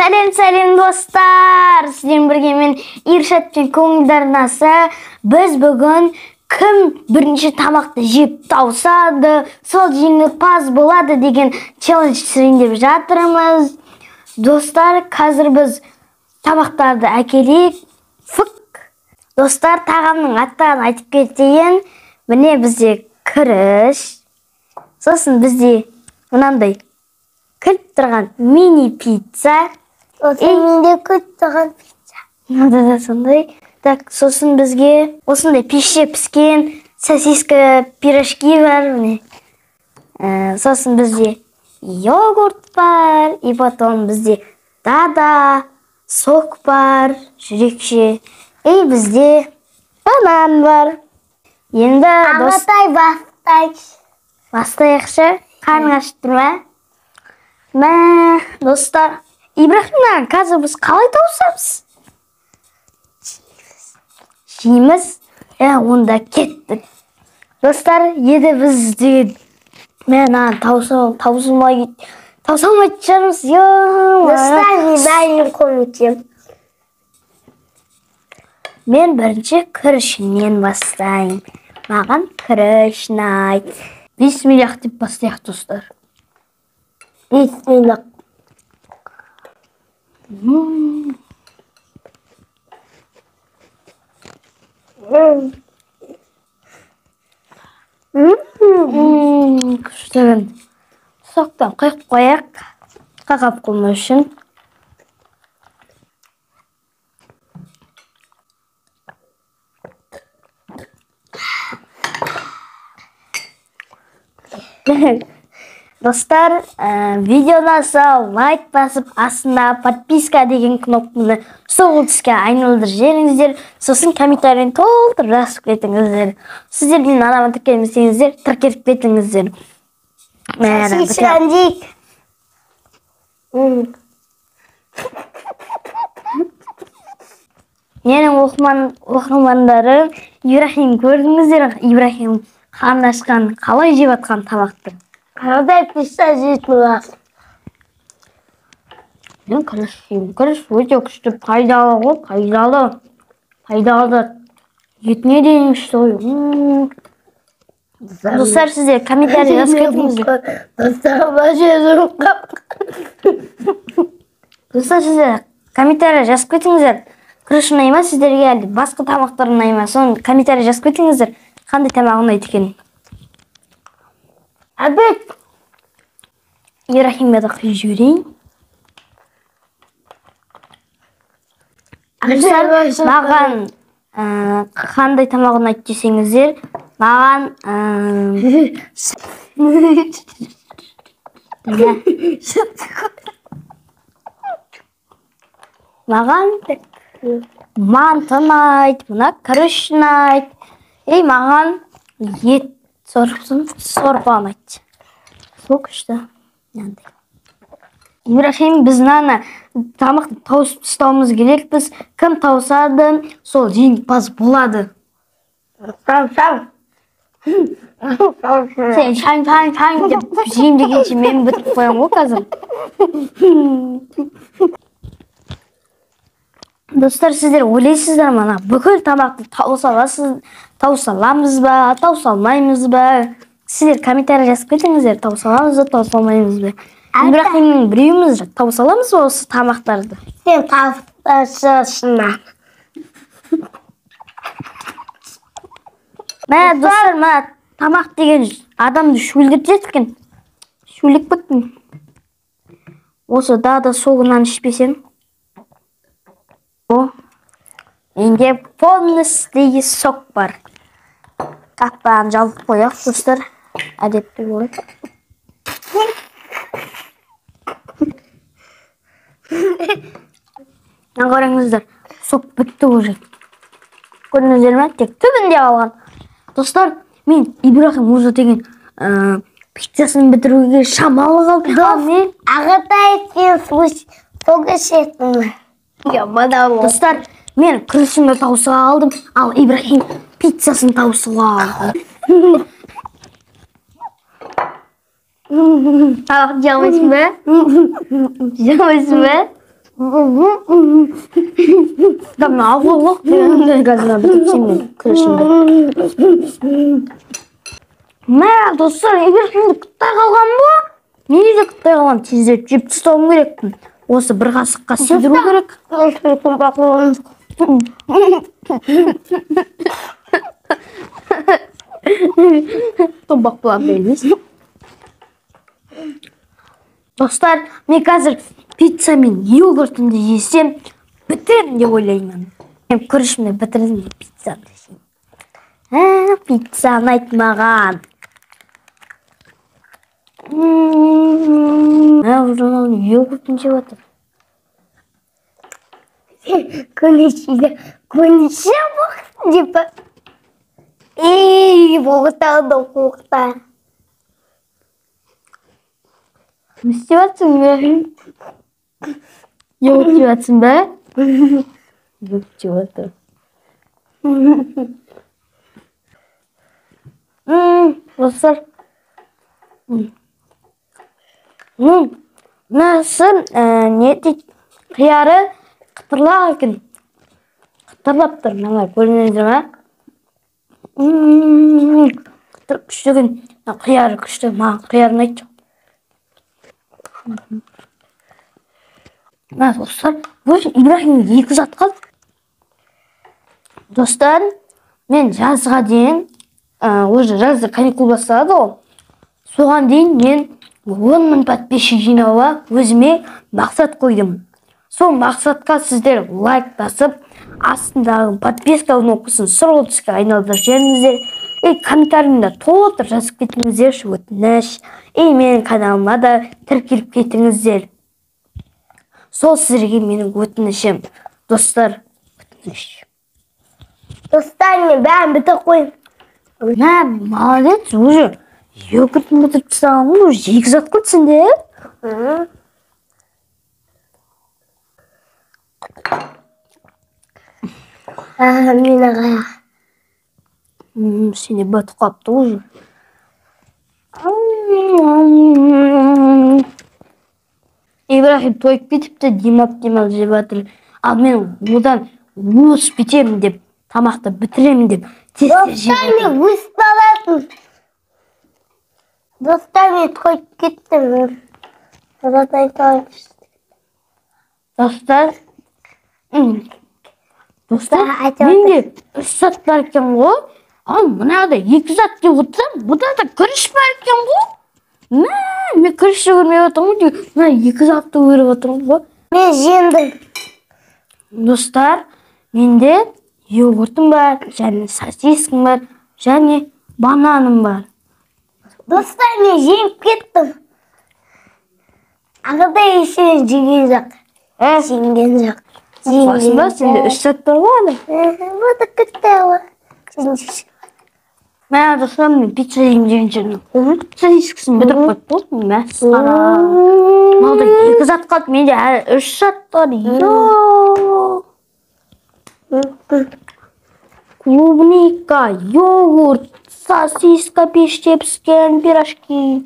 Сәлем достар. Сіздермен бірге мен Иршат пен Көңілдарнасы. Біз бүгін кім бірінші тамақты жеп таусады, сол жеңімпаз болады деген челлендж түсірейін жатырмыз. Достар, қазір біз тамақтарды әкелейік. Достар, тағамның аттарын айтып кетейін. Міне бізде күріш. Сосын бізде мынандай күліп тұрған мини пицца. Менде күліп тұрған пицца. Мынада да сондай. Так, сосын бізге осындай пеште піскен сосиска пирожки бар. Сосын бізде йогурт бар. И потом бізде дада, сок бар, жүрекше. И бізде банан бар. Енді бастайықшы. Қарның ашып тұр ма? Достар, Ибрахимнан қазір біз қалай таусамыз? Жейміз? Онда кеттік. Достар, еді біз деген таусылмайды шығармыз. Достар, мен көмектем. Мен бірінші күрішінен бастайын. Маған күріш ұнайды. Бисмиллах деп бастайық, достар. Бисмиллах. Күштігін соқтан қойып қояқ, қағап қылмау үшін. Достар, видеодан соң лайк басып, астына подписка деген кнопканы сол түске айналдырып жіберіңіздер. Сосын комментарийін толтырып жазып кетіңіздер. Сіздер менің анама тіркеліп десеңіздер, тіркеліп кетіңіздер. Сәлсіздік. Менің оқырмандарым Ибрахим көрдіңіздер. Ибрахим қарындашқан қалай жеп атқан тамақты. Қандай пицца жейтін оласың? Мен күріш жеймін. Күріш өте күшті, пайдалы ғой, пайдалы. Етіне дейін күшті ғой. Достар, сіздер комментарий жазып кетіңіздер. Достар, сіздер комментарий жазып кетіңіздер. Күріш ұнай ма сіздерге, әлде басқа тамақтар ұнай ма? Соны комментарий жазып кетіңіздер. Қандай тамақ ұнайды екенін. Әбет! Ибрахимге да құйып жіберейін. Маған қандай тамақ ұнайды десеңіздер, маған манты ұнайды, мына күріш ұнайды. Маған ет сорпа ұнайды. Сол күшті. Ибрахим, біз мынаны тамақты тауысып тастауымыз керек. Біз кім таусады, сол жеңімпаз болады. Сам. Сен шаң деп жейм дегенше мен бітіп қоям ғой қазір. Достар, сіздер ойлайсыздар ма, бүкіл тамақты таусаламыз ба, таусалмаймыз ба? Сіздер комментарий жазып кетіңіздер, таусаламыз ба, таусалмаймыз ба? Ибрахимнің біреуіміз таусаламыз ба осы тамақтарды? Сен таусашына. Достар, тамақ деген адамды шөлдетеді екен. Шөлік біттім. Осы дада соғынан ішпесем. Менде полностью сок бар. Қақпағын жауып қояқ, достар. Әдепті болады. Қараңыздар, сок бітті уже. Көрдіңіздер ме? Тек түбінде қалған. Достар, мен Ибрахим уже деген пиццасын бітіруге шамалы қалды. Ағатай сен соғы шеттің. Достар, мен күрішімді таусыға алдым, ал Ибрахим пиццасын таусыға алды. Жалмайсың ба? Там ағылық дегенде қазір бітсемен күрішімді. Мә, достар, Ибрахимді күттай қалған ба? Мені күттай қалған, тездеп жеп тастауым керекпін. Осы бір қасыққа сидіру керек. Томбақ болады емес. Достар, мен қазір пицца мен йогуртымды жесем, бітірем деп ойлаймын. Мен күрішімді бітірдім деп пиццамды жесем. Пиццаны айтмаған. Журналын йогуртын жеп отыр. Конечиде, боқтын деп. Боқта. Не істеп жатсың, Ибрахим? Йогурт жеп жатсың ба? Йогурт жеп отыр. Достар. Мынасы не дейді? Қияры қытырлақ екен. Қытырлап тұр, мына көрінеді ме? Қытыр күштеген, қияры күшті, маған қиярын айтшы. Достар, Ибрахим екі зат қалды. Достар, мен жазға дейін, уже жазда каникул басталады ғой. Соған дейін мен 10.000 подписчик жинауға өзіме мақсат қойдым. Сол мақсатқа сіздер лайк басып, астындағы подписка кнопкасын сұрғылт түске айналдырып жіберіңіздер. Комментарийімді толтырып жазып кетіңіздер, өтініш. Менің каналыма да тіркеліп кетіңіздер. Сол сіздерге менің өтінішім. Достар, өтініш. Достар, мен бәрін бітір қойым. Молодец, уже йогуртын бітіріп тастағанмын, уже екі зат қылдысың де. Мен ағая. Сені бітіп қапты уже. Ибрахим тойып кетіпті, демап жеп жатыр. Ал мен одан өсіп кетемін деп, тамақты бітіремін деп. Достар, мен өсіп алатын. Достар, мен тойып кеттім. Достар, менде 3 сат бар екен ғой. Ал мынада 2 сат деп отырсам, бұда да күріш бар екен ғой. Мен күрішті көрмей отырмын ғой. Мына 2 затты көріп отырмын ғой. Мен жеңдім. Достар, менде йогуртым бар, және сосискім бар, және бананым бар. Достар, мен жеңіп кеттім. Ағыда ешен жеген жоқ. Жеңген жоқ. Басында сенде 3 сат бар ғой. Бұда күтті ғой. Мен достар, мен пицца жеген жеріне сосискісін бітіріп қойып болдым. Мәсқара. Малда 2 зат қалды, менде әлі 3 сат бар. Клубника, йогурт, сосиска, пеште піскен пирожки.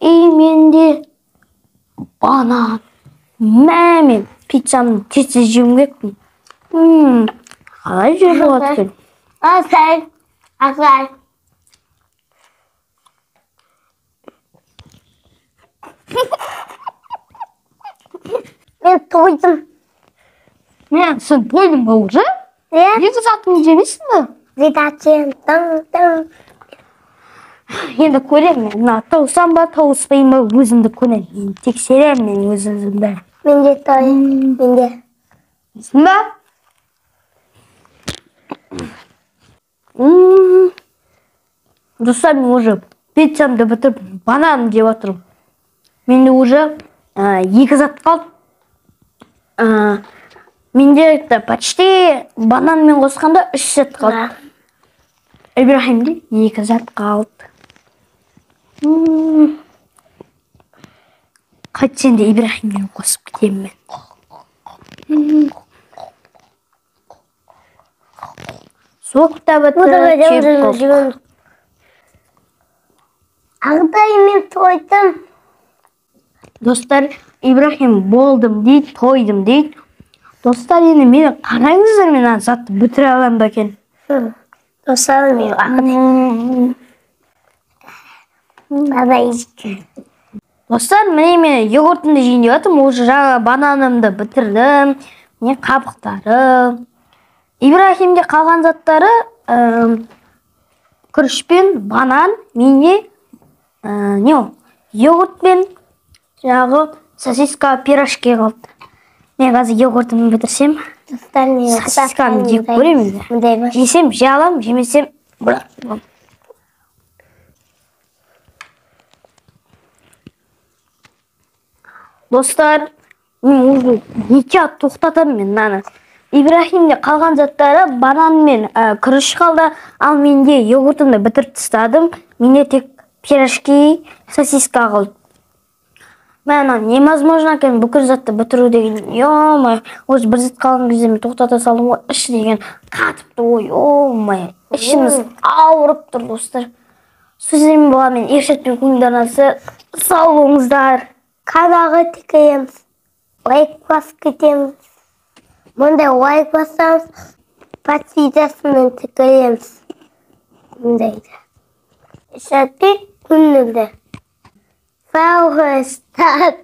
Менде банан. Мен пиццамды тез жеуім керекпін. Қалай жеп болады? Асай. Мен тойдым. Сен тойдың ба уже? Екі затын жемейсің бе? Зидачен. Енді көрем мен. Тауысам ба, тауыспайым ба, өзімді көрем. Тексерем мен өзімді. Менде той. Менде. Сен ба? Достар, мен уже пиццамды бітіріп, банан жеп отырмын. Менде уже 2 зат қалды. Менде почти бананмен қосқанда 3 зат қалды. Ибрахимде 2 зат қалды. Қайтсен де Ибрахиммен қосып кетемін мен. Соқта бітір. Ағыдай, мен тойдым. Достар, Ибрахим болдым дейді, тойдым дейді. Достар, енді мені қараңыздар, мен ана затты бітіре аламын ба екен? Dostlarım yok. Bana içki. Достар, міне мен йогуртымды жейін деп жатырмын. Уже жаңа бананымды бітірдім. Міне қабықтары. Ибрахимге қалған заттары күріш пен банан, менде не ол? Йогурт пен жаңағы сосиска, пирожки қалды. Мен қазір йогуртымды бітірсем, Dostlarım yok. сосисканы жеп көремін. Mudaymış. Жесем жей аламын, жемесем бірақ. Достар, мен уже неке тоқтатамын мен мынаны. Ибрахимде қалған заттары банан мен күріш қалды, ал менде йогуртымды бітіріп тастадым. Менде тек пирожки, сосиска қалды. Мен невозможно екен бүкіл затты бітіру деген. Ё-май, осы бір зат қалған кезде мен тоқтата салдым ғой, іш деген қатыпты ғой. Ё-май, ішіміз ауырып тұр, достар. Сөздерім болған, мен Ершатпен көңілді арнасы. Сау болыңыздар. Kanağı tıkayımız. Like bas gidemiz. Bunda like basarız. Patlayacağısını tıkayımız. Bundaydı. İşte ünlüdü. Fauhustat.